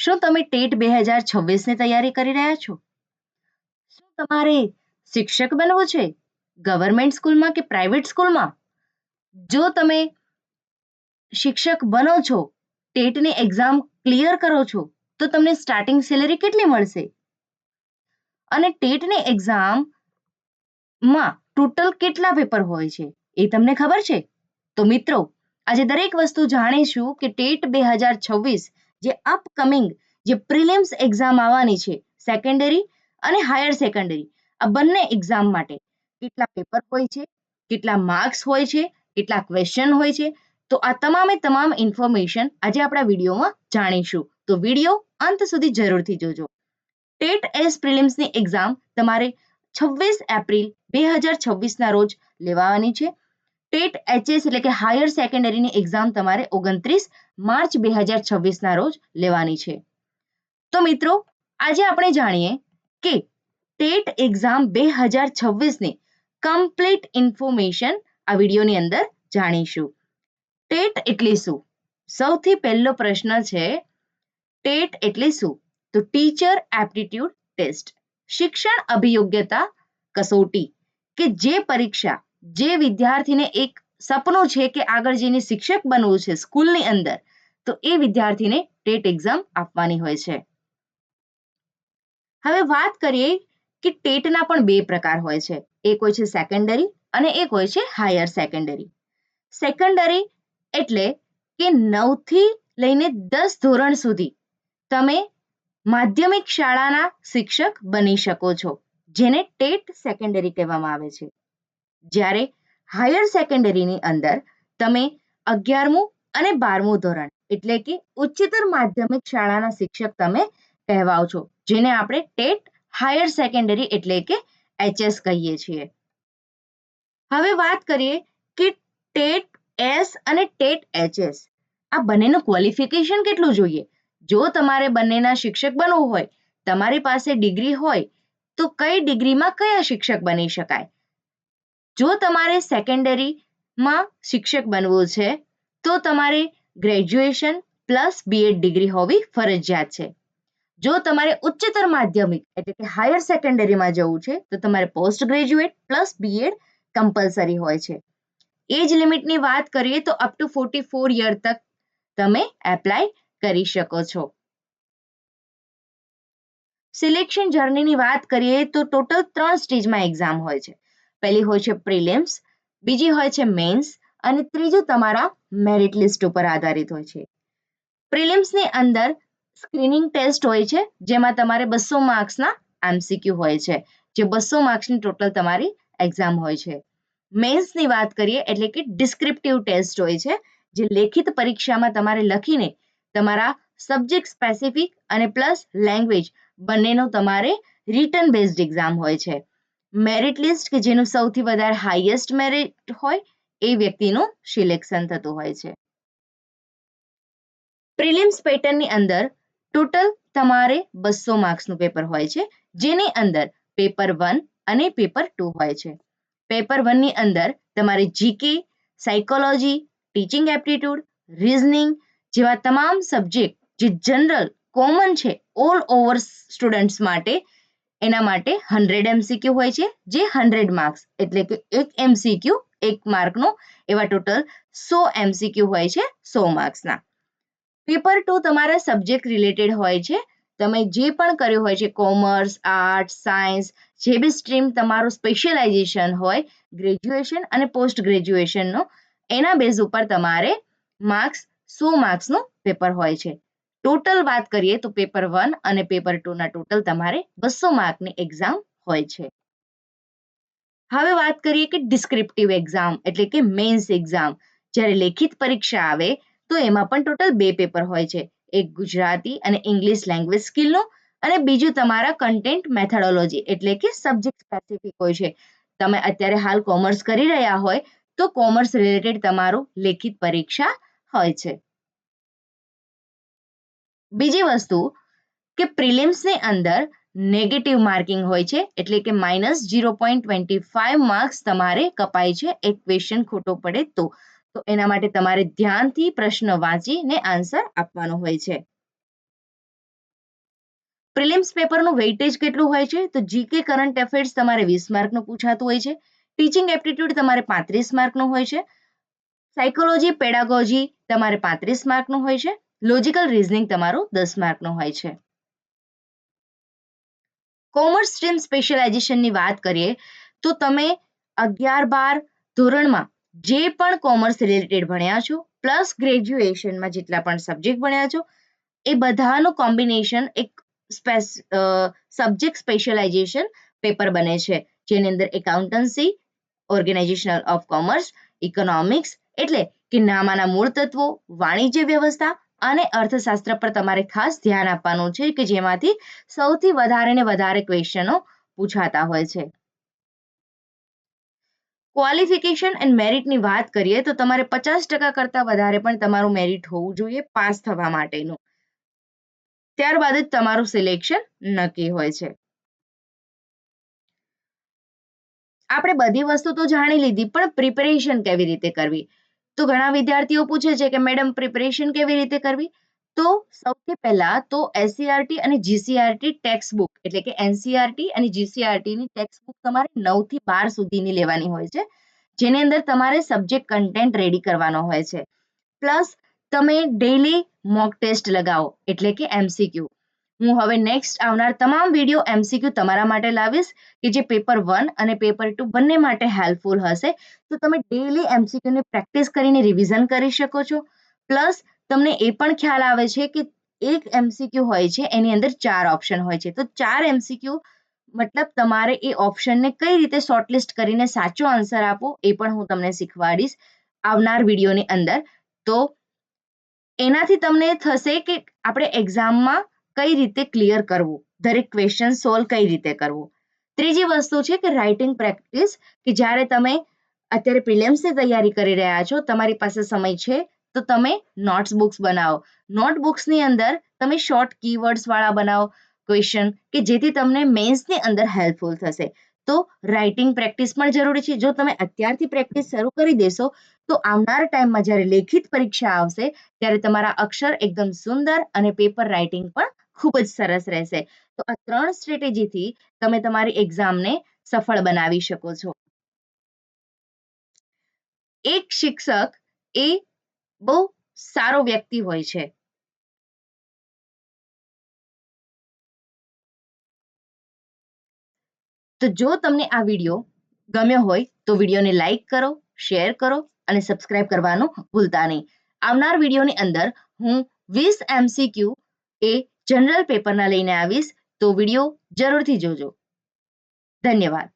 શું તમે ટેટ 2026 ની તૈયારી કરી રહ્યા છો? શું તમારે શિક્ષક બનવું છે? ગવર્મેન્ટ સ્કૂલમાં કે પ્રાઇવેટ સ્કૂલમાં? જો તમે શિક્ષક બનો છો, ટેટની એક્ઝામ ક્લિયર કરો છો, તો તમને સ્ટાર્ટિંગ સેલેરી કેટલી મળશે? અને ટેટની એક્ઝામમાં ટોટલ કેટલા પેપર હોય છે એ તમને ખબર છે? તો મિત્રો, આજે દરેક વસ્તુ જાણીશું કે ટેટ 2026 જે અપકમિંગ જે પ્રિલિમ્સ એક્ઝામ આવવાની છે, સેકન્ડરી અને હાયર સેકન્ડરી, આ બંને એક્ઝામ માટે કેટલા પેપર હોય છે, કેટલા માર્ક્સ હોય છે, કેટલા ક્વેશ્ચન હોય છે, તો આ તમામે તમામ ઇન્ફોર્મેશન આજે આપણા વિડીયોમાં જાણીશું. તો વિડીયો અંત સુધી જરૂરથી જોજો. ટેટ એસ પ્રિલિમ્સની એક્ઝામ તમારે 26 એપ્રિલ 2026 ના રોજ લેવાની છે. ટેટ એચએસ એટલે કે હાયર સેકન્ડરીની એક્ઝામ તમારે 29 માર્ચ 2026 ના રોજ લેવાની છે. તો મિત્રો, આજે આપણે જાણીએ કે ટેટ એક્ઝામ 2026 ની કમ્પ્લીટ ઇન્ફોર્મેશન આ વિડીયોની અંદર જાણીશું. ટેટ એટલે શું? સૌથી પહેલો પ્રશ્ન છે, ટેટ એટલે શું? તો ટીચર એપ્ટિટ્યુડ ટેસ્ટ, શિક્ષણ અભિયોગ્યતા કસોટી, કે જે પરીક્ષા જે વિદ્યાર્થીને એક સપનું છે કે આગળ જઈને શિક્ષક બનવું છે સ્કૂલની અંદર, તો એ વિદ્યાર્થીને ટેટ એક્ઝામ આપવાની હોય છે. હવે વાત કરીએ કે ટેટના પણ બે પ્રકાર હોય છે. એક હોય છે સેકન્ડરી અને એક હોય છે હાયર સેકન્ડરી. સેકન્ડરી એટલે કે 9 થી લઈને 10 ધોરણ સુધી તમે માધ્યમિક શાળાના શિક્ષક બની શકો છો, જેને ટેટ સેકન્ડરી કહેવામાં આવે છે. જ્યારે હાયર સેકન્ડરીની અંદર તમે 11મું અને 12મું ધોરણ એટલે કે ઉચ્ચતર માધ્યમિક શાળાના શિક્ષક તમે કહેવાઓ છો, જેને આપણે ટેટ હાયર સેકન્ડરી એટલે કે એચએસ કહીએ છીએ. હવે વાત કરીએ કે ટેટ એસ અને ટેટ એચએસ, આ બંનેનું ક્વોલિફિકેશન કેટલું જોઈએ? જો તમારે બંનેના શિક્ષક બનવું હોય, તમારી પાસે ડિગ્રી હોય, તો કઈ ડિગ્રીમાં કયા શિક્ષક બની શકાય? જો તમારે સેકન્ડરીમાં શિક્ષક બનવું છે, તો તમારે ગ્રેજ્યુએશન પ્લસ બીએડ ડિગ્રી હોવી ફરજિયાત છે. જો તમારે ઉચ્ચતર માધ્યમિક એટલે કે હાયર સેકન્ડરીમાં જવું છે, તો તમારે post graduate plus B Ed compulsory હોય છે. એજ લિમિટની વાત કરીએ તો અપ ટુ 44 યર તક તમે એપ્લાય કરી શકો છો. સિલેક્શન જર્નીની વાત કરીએ તો ટોટલ 3 સ્ટેજમાં એક્ઝામ હોય છે. પહેલી હોય છે પ્રિલિમ્સ, બીજી હોય છે મેન્સ અને ત્રીજું તમારા મેરિટ લિસ્ટ ઉપર આધારિત હોય છે. પ્રિલિમ્સની અંદર સ્ક્રીનિંગ ટેસ્ટ હોય છે, જેમાં તમારે 200 માર્ક્સના એમસીક્યુ હોય છે, જે 200 માર્ક્સની ટોટલ તમારી એક્ઝામ હોય છે. મેન્સની વાત કરીએ એટલે કે ડિસ્ક્રિપ્ટિવ ટેસ્ટ હોય છે, જે લેખિત પરીક્ષામાં તમારે લખીને તમારા સબ્જેક્ટ સ્પેસિફિક અને પ્લસ લેંગ્વેજ બંનેનો તમારે રિટન બેઝડ એક્ઝામ હોય છે. મેરિટ લિસ્ટ કે જેનું સૌથી વધારે હાઈએસ્ટ મેરિટ હોય એ વ્યક્તિનું સિલેક્શન થતું હોય છે. પ્રિલિમ્સ પેટર્નની અંદર ટોટલ તમારે 200 માર્ક્સનું પેપર હોય છે, જેની અંદર પેપર 1 અને પેપર 2 હોય છે. પેપર 1 ની અંદર તમારે GK, psychology, teaching aptitude, reasoning જેવા તમામ સબ્જેક્ટ જે જનરલ કોમન છે ઓલ ઓવર સ્ટુડન્ટ્સ માટે, એના માટે 100 એમસીક્યુ હોય છે, જે 100 માર્ક્સ એટલે કે એક એમસીક્યુ 1 માર્કનો, એવા ટોટલ 100 એમસીક્યુ હોય છે 100 માર્ક્સના. પેપર 2 તમારા સબ્જેક્ટ રિલેટેડ હોય છે. તમે જે પણ કર્યું હોય છે, કોમર્સ, આર્ટ્સ, સાયન્સ, જે બી સ્ટ્રીમ તમારું સ્પેશિયલાઇઝેશન હોય, ગ્રેજ્યુએશન અને પોસ્ટ ગ્રેજ્યુએશનનો, એના બેઝ ઉપર તમારે માર્ક્સ 100 માર્ક્સનું પેપર હોય છે. ટોટલ વાત કરીએ તો પેપર 1 અને પેપર 2 ના ટોટલ તમારે 200 માર્કની એક્ઝામ હોય છે. હવે વાત કરીએ કે ડિસ્ક્રિપ્ટિવ એક્ઝામ એટલે કે મેન્સ એક્ઝામ. જ્યારે લેખિત પરીક્ષા આવે તો એમાં પણ ટોટલ 2 પેપર હોય છે. એક ગુજરાતી અને ઇંગ્લિશ લેંગ્વેજ સ્કિલનો અને બીજું તમારા કન્ટેન્ટ મેથોડોલોજી એટલે કે સબ્જેક્ટ સ્પેસિફિક હોય છે. તમે અત્યારે હાલ કોમર્સ કરી રહ્યા હોય તો કોમર્સ રિલેટેડ તમારું લેખિત પરીક્ષા હોય છે. બીજી વસ્તુ કે પ્રિલિમ્સની અંદર નેગેટિવ માર્કિંગ હોય છે, એટલે કે -0.25 માર્ક્સ તમારે કપાય છે એક ક્વેશ્ચન ખોટો પડે તો. તો એના માટે તમારે ધ્યાનથી પ્રશ્ન વાંચીને આન્સર આપવાનો હોય છે. પ્રિલિમ્સ પેપરનું વેઇટેજ કેટલું હોય છે? તો જીકે કરંટ અફેર્સ તમારે 20 માર્કનું પૂછાતું હોય છે. ટીચિંગ એપ્ટિટ્યુડ તમારે 35 માર્કનું હોય છે. સાયકોલોજી પેડાગોજી તમારે 35 માર્કનું હોય છે. લોજિકલ રીઝનિંગ તમારું 10 માર્કનું હોય છે. કોમર્સ સ્ટ્રીમ સ્પેશિયલાઇઝેશનની વાત કરીએ તો તમે 11-12 ધોરણમાં જે પણ કોમર્સ રિલેટેડ ભણ્યા છો પ્લસ ગ્રેજ્યુએશનમાં જેટલા પણ સબ્જેક્ટ ભણ્યા છો એ બધાનું કોમ્બિનેશન એક સબ્જેક્ટ સ્પેશિયલાઇઝેશન પેપર બને છે, જેની અંદર accountancy, organisation of commerce, economics એટલે કે નામાના મૂળ તત્વો, વાણિજ્ય વ્યવસ્થા અને અર્થશાસ્ત્ર પર તમારે ખાસ ધ્યાન આપવાનું છે કે જેમાંથી સૌથી વધારે ને વધારે ક્વેશ્ચનો પૂછાતા હોય છે. ક્વોલિફિકેશન એન્ડ મેરિટની વાત કરીએ તો તમારે 50% કરતાં વધારે પણ તમારું મેરિટ હોવું જોઈએ પાસ થવા માટેનું. ત્યારબાદ જ તમારું સિલેક્શન નક્કી હોય છે. આપણે બધી વસ્તુ તો જાણી લીધી, પણ પ્રિપેરેશન કેવી રીતે કરવી? તો ઘણા વિદ્યાર્થીઓ પૂછે છે કે મેડમ પ્રિપેરેશન કેવી રીતે કરવી? તો સૌથી પહેલા તો એસસીઆરટી અને જીસીઆરટી ટેક્સ્ટ બુક એટલે કે એનસીઆરટી અને જીસીઆરટીની ટેક્સ્ટ બુક તમારે 9 થી 12 સુધીની લેવાની હોય છે, જેની અંદર તમારે સબ્જેક્ટ કન્ટેન્ટ રેડી કરવાનો હોય છે. પ્લસ તમે ડેઈલી મોક ટેસ્ટ લગાવો એટલે કે એમસીક્યુ. હું હવે નેક્સ્ટ આવનાર તમામ વિડીયો એમસીક્યુ તમારા માટે લાવીશ કે જે પેપર 1 અને પેપર 2 બંને માટે હેલ્પફુલ હશે. તો તમે ડેઈલી એમસીક્યુની પ્રેક્ટિસ કરીને રિવિઝન કરી શકો છો. પ્લસ તમને એ પણ ખ્યાલ આવે છે કે એક એમસીક્યુ હોય છે એની અંદર 4 ઓપ્શન હોય છે, તો 4 એમસીક્યુ મતલબ તમારે એ ઓપ્શનને કઈ રીતે શોર્ટલિસ્ટ કરીને સાચો આન્સર આપો એ પણ હું તમને શીખવાડીશ આવનાર વિડીયોની અંદર. તો એનાથી તમને થશે કે આપણે એક્ઝામમાં કઈ રીતે ક્લિયર કરવું, દરેક ક્વેશ્ચન સોલ્વ કઈ રીતે કરવું. ત્રીજી વસ્તુ છે કે રાઇટિંગ પ્રેક્ટિસ, કે જ્યારે તમે અત્યારે પ્રિલિમ્સની તૈયારી કરી રહ્યા છો, તમારી પાસે સમય છે તો તમે નોટ્સ બુક્સ બનાવો. નોટબુક્સની અંદર તમે શોર્ટ કીવર્ડ્સ વાળા બનાવો ક્વેશ્ચન કે જેથી તમને મેન્સની અંદર હેલ્પફુલ થશે. તો રાઇટિંગ પ્રેક્ટિસ પણ જરૂરી છે. જો તમે અત્યારથી પ્રેક્ટિસ શરૂ કરી દેશો તો આવનાર ટાઈમમાં જ્યારે લેખિત પરીક્ષા આવશે ત્યારે તમારા અક્ષર એકદમ સુંદર અને પેપર રાઇટિંગ પણ ખૂબ જ સરસ રહેશે. તો આ 3 સ્ટ્રેટેજીથી તમે તમારી એક્ઝામને સફળ બનાવી શકો છો. એક શિક્ષક એ બહુ સારો વ્યક્તિ હોય છે. તો જો તમને આ વિડીયો ગમ્યો હોય તો વિડીયોને લાઈક કરો, શેર કરો અને સબસ્ક્રાઇબ કરવાનું ભૂલતા નહીં. આવનાર વિડીયોની અંદર હું 20 એમસીક્યુ એ જનરલ પેપરના લઈને આવીશ, તો વિડીયો જરૂરથી જોજો. ધન્યવાદ.